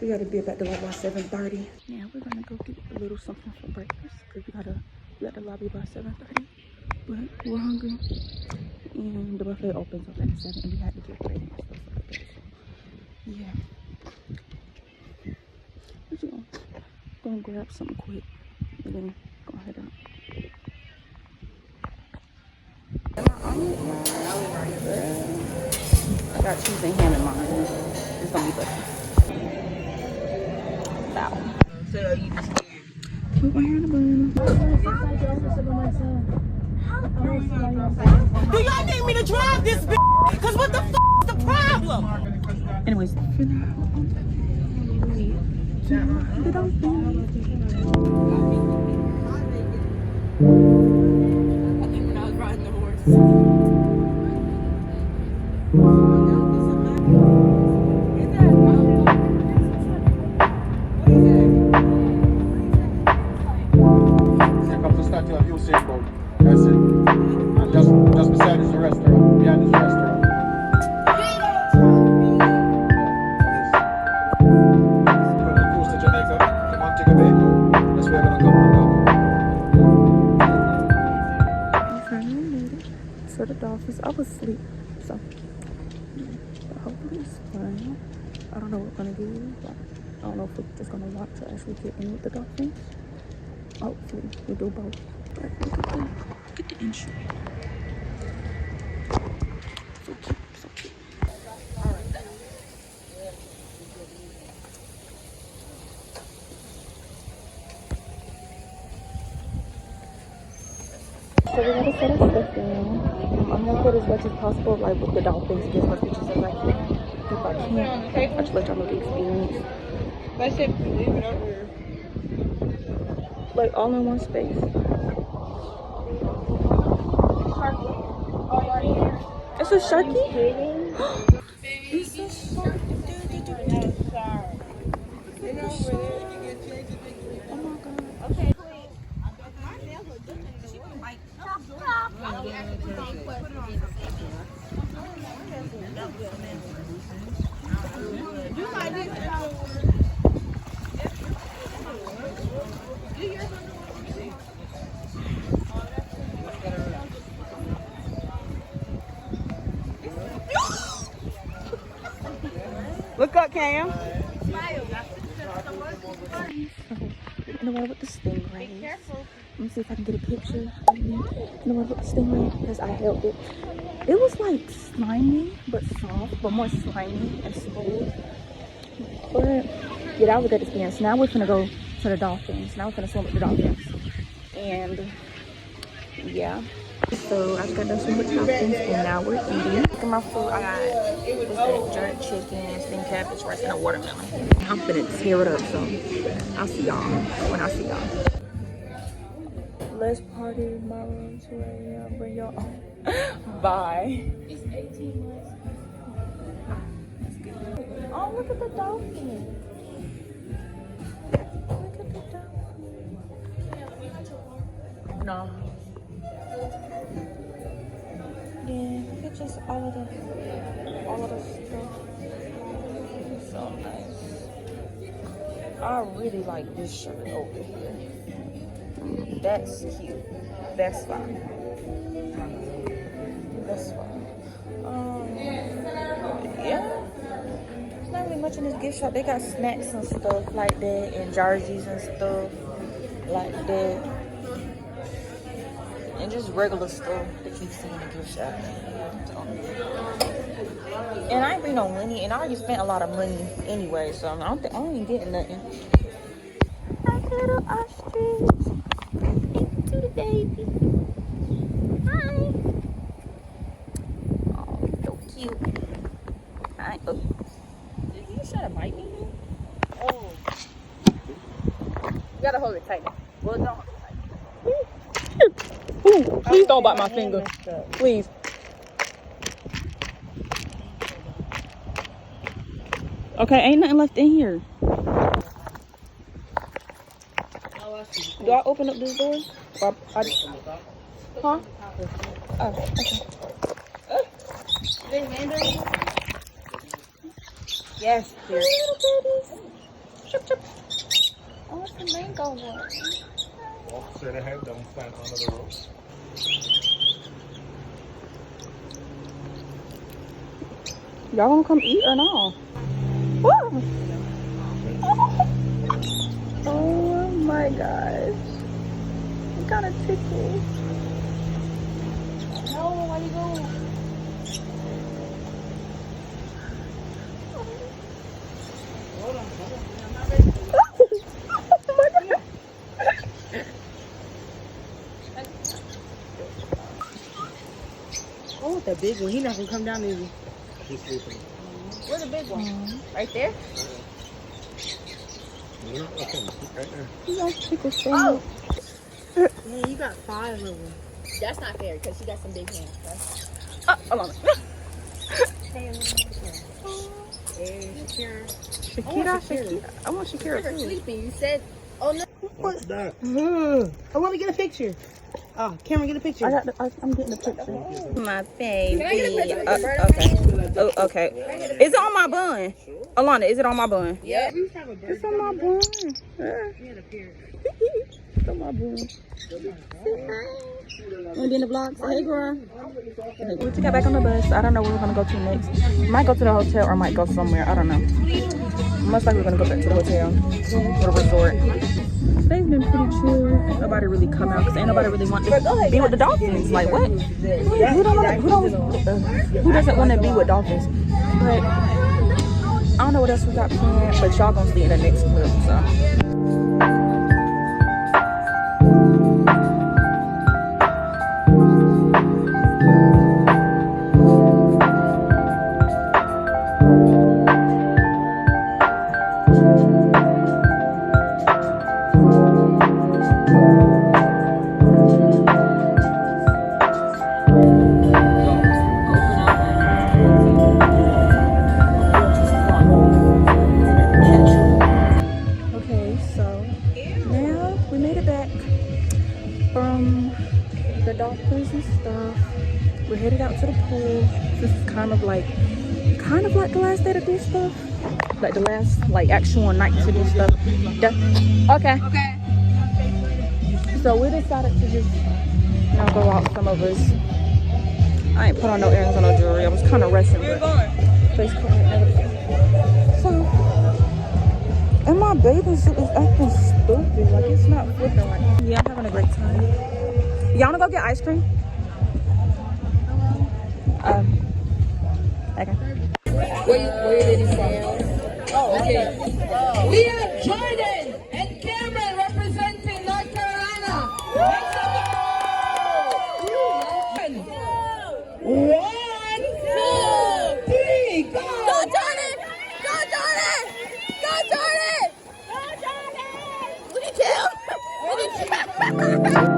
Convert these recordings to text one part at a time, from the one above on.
We gotta be back to like by 7:30. Now we're gonna go get a little something for breakfast because we gotta be at the lobby by 7:30. But we're hungry and the buffet opens up at 7 and we had to get ready and stuff like that. So yeah. We're just gonna grab something quick and then go head out. I got cheese and ham in mine. It's gonna be busted. Wow. So you just put my hair in a bun. Do y'all need me to drive this bitch? Cause what the f is the problem? Anyways, for now, the Dolphins. I think when I was riding the horse. Here comes the statue of Usain Bolt. That's it. And just beside is the restaurant. Behind is the restaurant. From the coast of Jamaica, to Montego Bay. That's where we're gonna come and Okay, I made it to the Dolphins. I was asleep, so hopefully it's fine. I don't know what we're gonna do, but I don't know if we're just gonna watch or actually get in with the Dolphins. Hopefully we do both. But look at the entry. So cute, so cute. So we gotta set our stuff down. I'm gonna put as much as possible, like with the Dolphins, get as much pictures as I can. If I can't, I just let y'all know the experience. I said leave it over here. Like all in one space. It's a Sharky? It's a Sharky. Oh my god. Okay. Look up, Cam. In the water with the stingrays. Let me see if I can get a picture of me in the water with the stingray because I held it. It was like slimy but soft, but more slimy and smooth. But yeah, that was a good experience. Now we're gonna go to the Dolphins. Now we're gonna swim with the Dolphins. And yeah. So I just got done swimming with the Dolphins and now we're eating. Look at my food. I got jerk chicken, steamed cabbage, rice, and a watermelon. I'm finna tear it up, so I'll see y'all when I see y'all. Let's party tomorrow, 2 a.m. Bring y'all on. Bye. It's 18 months. Oh, look at the dolphin. Look at the dolphin. No. Yeah, look at just all of the stuff. It's so nice. I really like this shirt over here. That's cute. That's fine. That's fine. Yeah. There's not really much in this gift shop. They got snacks and stuff like that, and jerseys and stuff like that, and just regular stuff that you see in the gift shop. And I ain't bring no money, and I already spent a lot of money anyway, so I don't even getting nothing. Hi, little ostrich. To the baby. Hi. Oh, so cute. Hi. Oh. Did you try to bite me? Oh. You gotta hold it tight. Well, don't hold it tight. Ooh, please don't bite my finger. Please. Okay, ain't nothing left in here. Do I open up this door? Or huh? Oh, okay. Yes, here. Little babies. chip, chip. Oh, it's the mango one. Walk straight ahead, don't stand under the rope. Y'all gonna come eat or no? Woo! Oh my gosh. I'm kind of tickled. No, why you go? Hold on. I'm not ready. Oh my god. Oh, the big one. He not gonna come down easy. He's sleeping. Where's the big one? Right there? Yeah, okay, right there. You don't tickle so Oh. much. Man, you got 5 of them. That's not fair because she got some big hands. Oh, hold on. Hey, Shakira. Shakira. I want Shakira You're too. sleeping. You said, oh no. What's that? Oh, let me get a picture. Oh, Cameron, get a picture. I'm getting a picture. My baby. Can I get a picture? Okay. Oh, okay. Is it on my bun? Alana, is it on my bun? Yeah. It's on my bun. Yeah. It's on my bun. Wanna be in the vlog? Say hey, girl. We just got back on the bus. I don't know where we're gonna go to next. Might go to the hotel or might go somewhere. I don't know. Most likely we're gonna go back to the hotel or the resort. Today's been pretty chill. Nobody really come out because ain't nobody really want to be with the Dolphins. Like what? Who doesn't want to be with Dolphins? But I don't know what else we got planned. But y'all gonna see in the next clip. So. The Dolphins and stuff. We're headed out to the pool. This is kind of like the last day to do stuff. Like the last actual night to do stuff. Okay. So we decided to just go out, some of us. I ain't put on no earrings or no jewelry. I was kind of resting. Where you going? Face card and everything. So, and my bathing suit is acting stupid. Like it's not flipping right. Yeah, I'm having a great time. Y'all wanna go get ice cream? Okay. Where did he say? Oh, okay. We have Jordan and Cameron representing North Carolina. Make some noise. 1, 2, 3, go! Go Jordan! Go Jordan! Go Jordan! Go Jordan! Look at him! Look at him!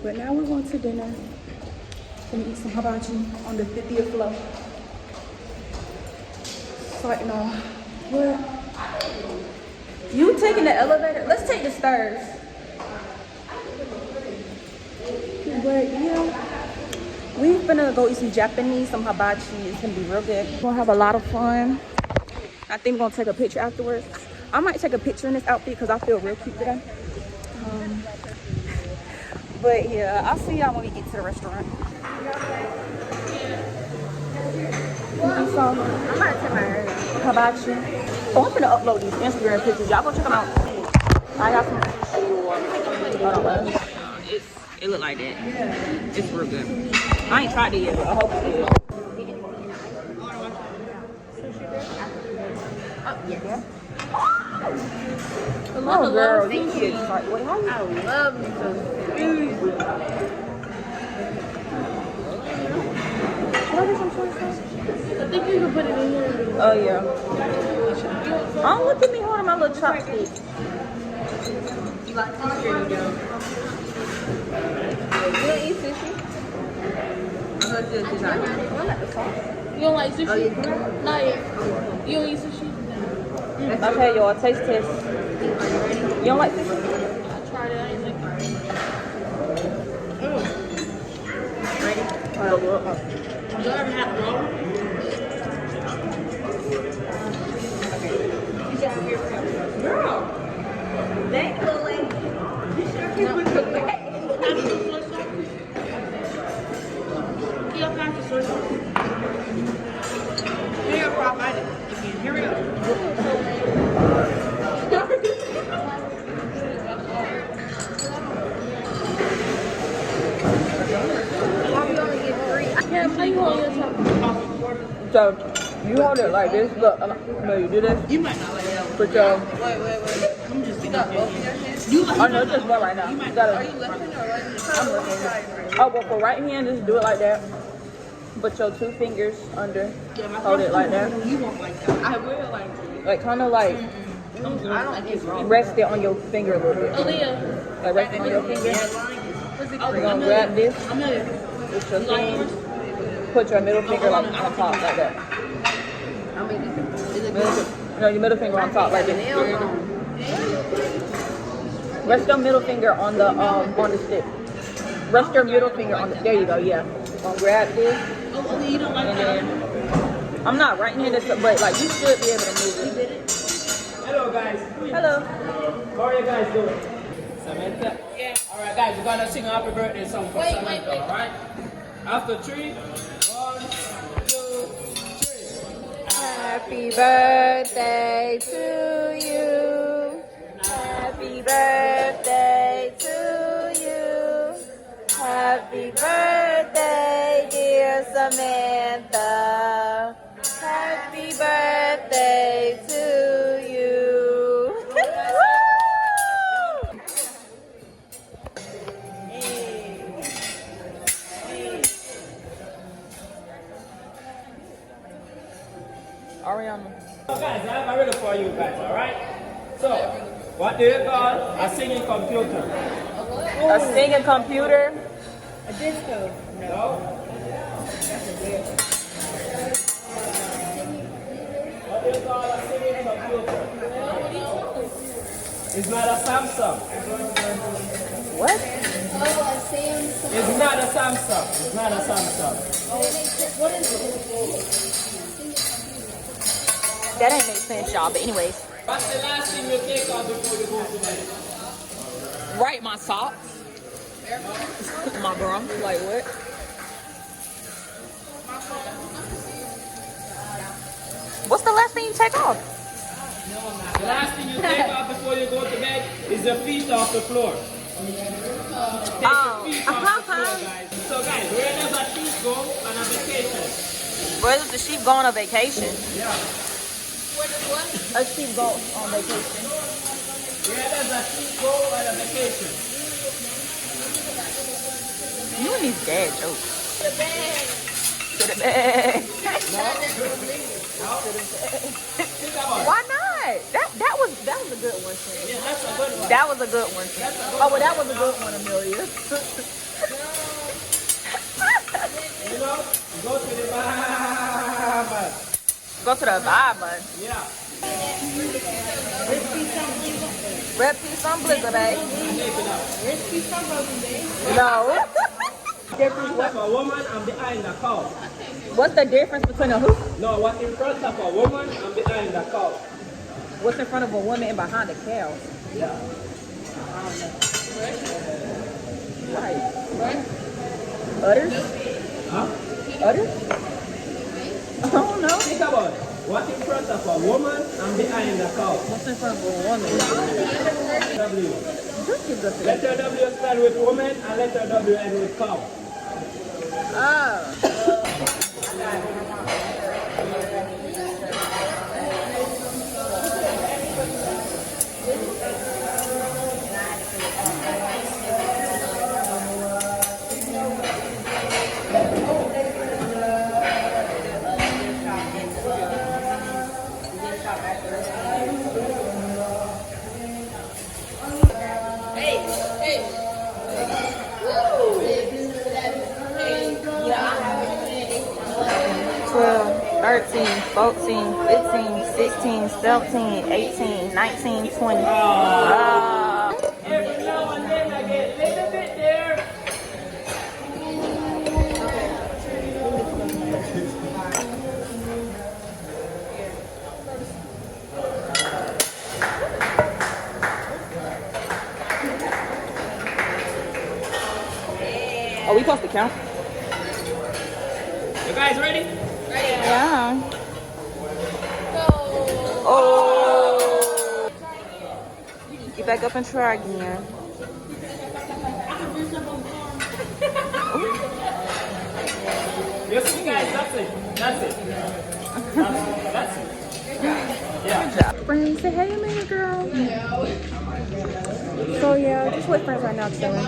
But now we're going to dinner. Gonna eat some hibachi on the 50th floor. Starting off. What? You taking the elevator? Let's take the stairs. But yeah, we're gonna go eat some Japanese, some hibachi. It's gonna be real good. We're gonna have a lot of fun. I think we're gonna take a picture afterwards. I might take a picture in this outfit because I feel real cute today. But yeah, I'll see y'all when we get to the restaurant. So, I'm about to take my hibachi. Oh, I'm gonna upload these Instagram pictures. Y'all go check them out. I got some. It look like that. It's real good. I ain't tried it yet, but I hope it's good. Yeah. The Oh, mother girl, loves you sushi. kids. Like, what? How you? I love me some sushi. Should I get some soy sauce? I think you can put it in here. Oh yeah. Oh, look at me holding my little chopstick. You like sushi or you don't? You don't eat sushi? I'm gonna do it tonight. I like the sauce. You don't like sushi? Oh, yeah. Not yet. You don't eat sushi? Okay, y'all, taste test. You don't like sushi? I tried it. I ain't like it. Ready? You ever had roll? Girl. Thank you, little lady. You sure can put the back. Yeah, pass the soy sauce. Here you go, I'll find it again. Here we go. How you only get 3? I can't play you on your top. So, you hold it like this. Look, no, you do this. You might not like that one. Put your... Wait. I'm just getting up. You Oh, no, just one right now. You gotta, Are you lifting or right? I'm looking. Oh, well, for right hand, just do it like that. Put your 2 fingers under. Hold it like that. You won't like that. I will like it. Like, kind of like I don't get wrong. rest it on your finger a little bit. Aaliyah. Like, rest it on your finger. What's it You're gonna grab this I'm gonna. with your thing. Put your middle finger like on top like that. I mean, is it good? No, your middle finger on top like this. Rest your middle finger on the stick. Rest your middle finger on the. There you go. Yeah. Gonna grab this. Oh, Aaliyah, you don't like And that? then I'm not right-handed, but like you should be able to move it. Hello guys. Hello. How are you guys doing? Samantha? Yeah. Alright guys, we're gonna sing a happy birthday song for Samantha, alright? After 3, 1, 2, 3. Happy birthday to you. Happy birthday to you. Happy birthday, dear Samantha. Happy birthday to you. Ariana. So guys, I have a riddle for you guys, alright? So, what do you call a singing computer? A singing computer. A disco. No? What do you call a singing computer? It's not a Samsung. What? Oh, a Samsung. It's not a Samsung. It's not a Samsung. What is it? That ain't make sense, y'all. But anyways, What's the last thing you take off before you go to bed? right, my socks, my bra. Like what? What's the last thing you take off? The last thing you take off before you go to bed is your feet off the floor. Take your feet off the floor, guys. So guys, where does a sheep go on a vacation? Where does the sheep go on a vacation? Yeah. A sheep go on vacation. Where does a sheep go on a vacation? You and these dad jokes. The bag. To the bed. Think about it. Why not? That was a good one, Sam. Yeah, that's a good one. That was a good one. Sam. Oh well, that was a good one, Amelia. You know, go to the bar. Go to the Bible. Yeah. Red peas on blizzard, babe. Take it out. No. In front of a woman and behind a cow. What's the difference between a who? No, what's in front of a woman and behind a cow? What's in front of a woman and behind a cow? Yeah. Right. Udders? Huh? Udders? I don't know. Think about it. What's in front of a woman and behind a cow? What's in front of a woman? W. This is a Letter W start with woman and letter W end with cow. Oh. $12, $13, $14, $15, $16, $17, $18, $19, $20. Every now and then I get a little bit there. Oh, we supposed to count? You guys ready? Yeah. Oh. Get back up and try again. You see, guys, that's it. That's it. That's it. Yeah. Good job. Friends, say hey, man, girl. So yeah, just with friends right now, chilling.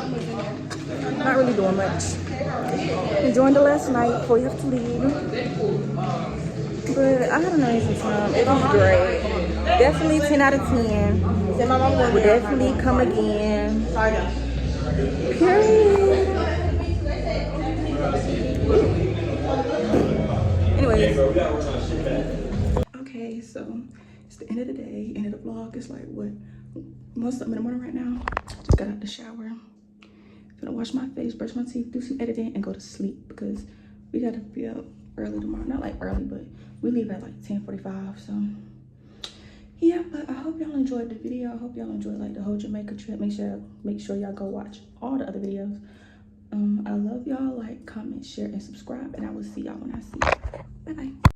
Not really doing much. Enjoying the last night before you have to leave. But I had an amazing time. It was great. Definitely 10 out of 10. Would definitely come again. Period. Anyways. Okay, so it's the end of the day, end of the vlog. It's like what? Almost something in the morning right now. Just got out the shower. Gonna wash my face, brush my teeth, do some editing, and go to sleep because we gotta be up early tomorrow. Not like early, but we leave at like 10:45. So yeah, but I hope y'all enjoyed the video. I hope y'all enjoyed like the whole Jamaica trip. Make sure y'all go watch all the other videos. I love y'all. Like, comment, share, and subscribe, and I will see y'all when I see you. Bye bye.